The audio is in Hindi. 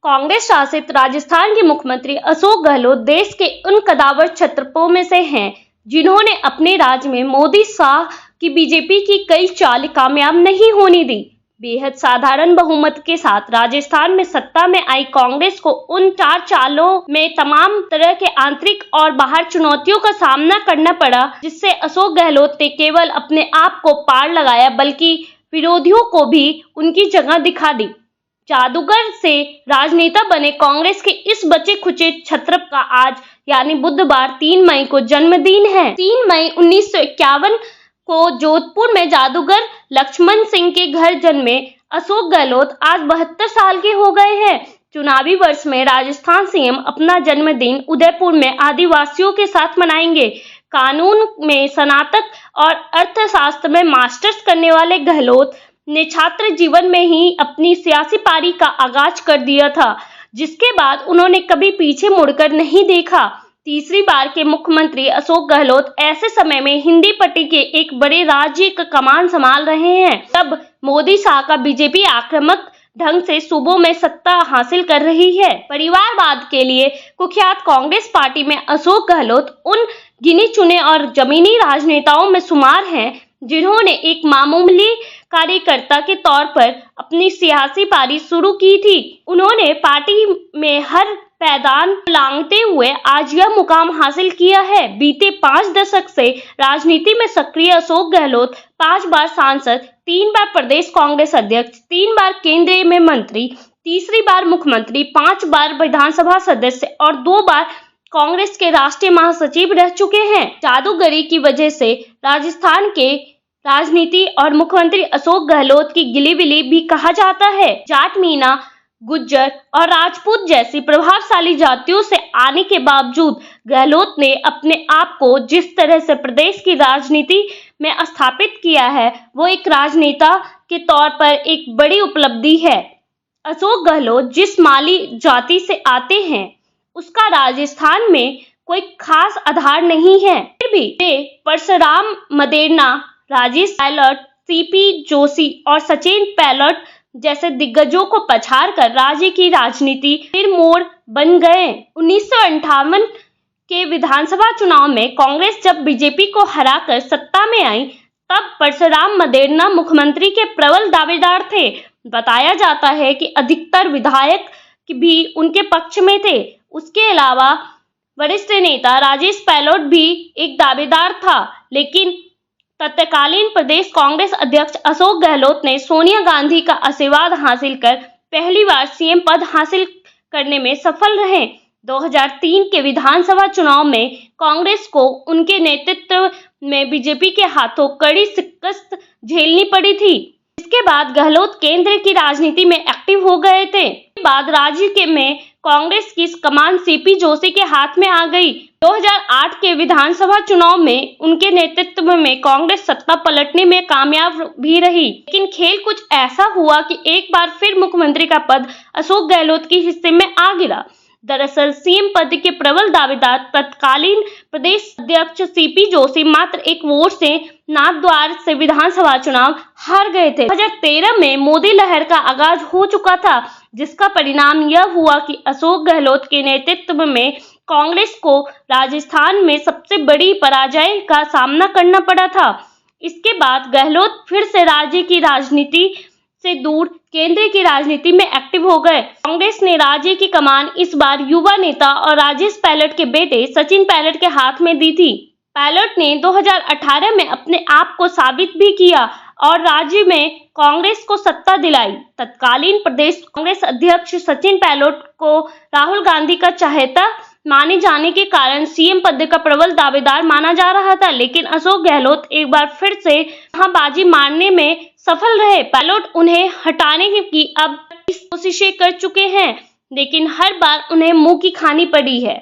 कांग्रेस शासित राजस्थान के मुख्यमंत्री अशोक गहलोत देश के उन कद्दावर क्षत्रपों में से हैं जिन्होंने अपने राज्य में मोदी शाह की बीजेपी की कई चाल कामयाब नहीं होने दी। बेहद साधारण बहुमत के साथ राजस्थान में सत्ता में आई कांग्रेस को उन 4 चालों में तमाम तरह के आंतरिक और बाहर चुनौतियों का सामना करना पड़ा, जिससे अशोक गहलोत ने केवल अपने आप को पार लगाया बल्कि विरोधियों को भी उनकी जगह दिखा दी। जादूगर से राजनेता बने कांग्रेस के इस बचे खुचे क्षत्रप का आज यानी बुधवार 3 मई को जन्मदिन है। 3 मई 1951 को जोधपुर में जादूगर लक्ष्मण सिंह के घर जन्मे अशोक गहलोत आज 72 साल के हो गए हैं। चुनावी वर्ष में राजस्थान सीएम अपना जन्मदिन उदयपुर में आदिवासियों के साथ मनाएंगे। कानून में स्नातक और अर्थशास्त्र में मास्टर्स करने वाले गहलोत ने छात्र जीवन में ही अपनी सियासी पारी का आगाज कर दिया था, जिसके बाद उन्होंने कभी पीछे मुड़कर नहीं देखा। तीसरी बार के मुख्यमंत्री अशोक गहलोत ऐसे समय में हिंदी पट्टी के एक बड़े राज्य का कमान संभाल रहे हैं तब मोदी शाह का बीजेपी आक्रामक ढंग से सूबों में सत्ता हासिल कर रही है। परिवारवाद के लिए कुख्यात कांग्रेस पार्टी में अशोक गहलोत उन गिने चुने और जमीनी राजनेताओं में शुमार हैं जिन्होंने एक मामूली कार्यकर्ता के तौर पर अपनी सियासी पारी शुरू की थी। उन्होंने पार्टी में हर पैदान लांघते हुए आज यह मुकाम हासिल किया है। बीते 5 दशक से राजनीति में सक्रिय अशोक गहलोत 5 बार सांसद, 3 बार प्रदेश कांग्रेस अध्यक्ष, 3 बार केंद्रीय में मंत्री, तीसरी बार मुख्यमंत्री, 5 बार विधानसभा सदस्य और 2 बार कांग्रेस के राष्ट्रीय महासचिव रह चुके हैं। जादूगरी की वजह से राजस्थान के राजनीति और मुख्यमंत्री अशोक गहलोत की गिलीबिली भी कहा जाता है। जाट, मीना, गुज्जर और राजपूत जैसी प्रभावशाली जातियों से आने के बावजूद गहलोत ने अपने आप को जिस तरह से प्रदेश की राजनीति में स्थापित किया है, वो एक राजनेता के तौर पर एक बड़ी उपलब्धि है। अशोक गहलोत जिस माली जाति से आते हैं, उसका राजस्थान में कोई खास आधार नहीं है, फिर भी वे परशुराम मदेरणा, राजेश पायलट, सीपी जोशी और सचिन पायलट जैसे दिग्गजों को पछाड़ कर राज्य की राजनीति फिर मोड़ बन गए। 1958 के विधानसभा चुनाव में कांग्रेस जब बीजेपी को हराकर सत्ता में आई, तब परशुराम मदेरणा मुख्यमंत्री के प्रबल दावेदार थे। बताया जाता है कि अधिकतर विधायक भी उनके पक्ष में थे। उसके अलावा वरिष्ठ नेता राजेश पायलट भी एक दावेदार था, लेकिन तत्कालीन प्रदेश कांग्रेस अध्यक्ष अशोक गहलोत ने सोनिया गांधी का आशीर्वाद हासिल कर पहली बार सीएम पद हासिल करने में सफल रहे। 2003 के विधानसभा चुनाव में कांग्रेस को उनके नेतृत्व में बीजेपी के हाथों कड़ी शिकस्त झेलनी पड़ी थी। इसके बाद गहलोत केंद्र की राजनीति में एक्टिव हो गए थे। इसके बाद राज्य में कांग्रेस की कमान सीपी जोशी के हाथ में आ गई। 2008 के विधानसभा चुनाव में उनके नेतृत्व में कांग्रेस सत्ता पलटने में कामयाब भी रही, लेकिन खेल कुछ ऐसा हुआ कि एक बार फिर मुख्यमंत्री का पद अशोक गहलोत के हिस्से में आ गिरा। दरअसल सीएम पद के प्रबल दावेदार तत्कालीन प्रदेश अध्यक्ष सीपी जोशी मात्र 1 वोट से नाथद्वार से विधानसभा चुनाव हार गए थे। 2013 में मोदी लहर का आगाज हो चुका था, जिसका परिणाम यह हुआ कि अशोक गहलोत के नेतृत्व में कांग्रेस को राजस्थान में सबसे बड़ी पराजय का सामना करना पड़ा था। इसके बाद गहलोत फिर से राज्य की राजनीति से दूर केंद्र की राजनीति में एक्टिव हो गए। कांग्रेस ने राज्य की कमान इस बार युवा नेता और राजेश पायलट के बेटे सचिन पायलट के हाथ में दी थी। पायलट ने 2018 में अपने आप को साबित भी किया और राज्य में कांग्रेस को सत्ता दिलाई। तत्कालीन प्रदेश कांग्रेस अध्यक्ष सचिन पायलट को राहुल गांधी का चाहता माने जाने के कारण सीएम पद का प्रबल दावेदार माना जा रहा था, लेकिन अशोक गहलोत एक बार फिर से यहाँ बाजी मारने में सफल रहे। पायलट उन्हें हटाने की अब कोशिशें कर चुके हैं, लेकिन हर बार उन्हें मुंह की खानी पड़ी है।